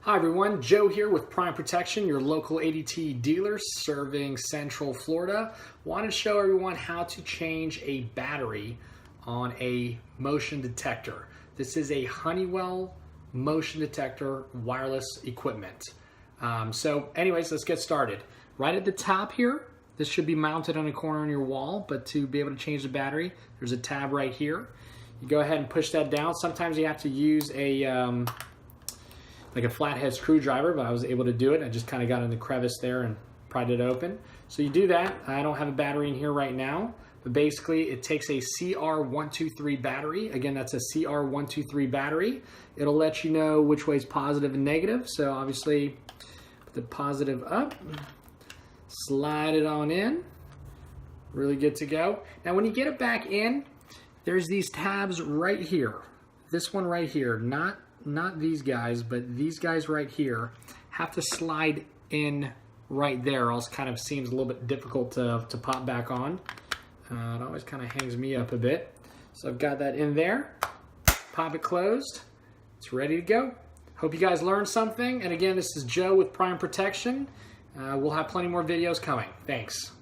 Hi everyone, Joe here with Prime Protection, your local ADT dealer serving Central Florida. Wanted to show everyone how to change a battery on a motion detector. This is a Honeywell Motion Detector wireless equipment. So anyways, let's get started. Right at the top here, this should be mounted on a corner on your wall, but to be able to change the battery, there's a tab right here. You go ahead and push that down. Sometimes you have to use like a flathead screwdriver, but I was able to do it. I just kind of got in the crevice there and pried it open. So you do that. I don't have a battery in here right now, but basically it takes a CR123 battery. Again, that's a CR123 battery. It'll let you know which way is positive and negative. So obviously put the positive up, slide it on in, really good to go. Now when you get it back in, there's these tabs right here. This one right here, not these guys, but these guys right here have to slide in right there, or else kind of seems a little bit difficult to pop back on. It always kind of hangs me up a bit. So I've got that in there. Pop it closed. It's ready to go. Hope you guys learned something. And again, this is Joe with Prime Protection. We'll have plenty more videos coming. Thanks.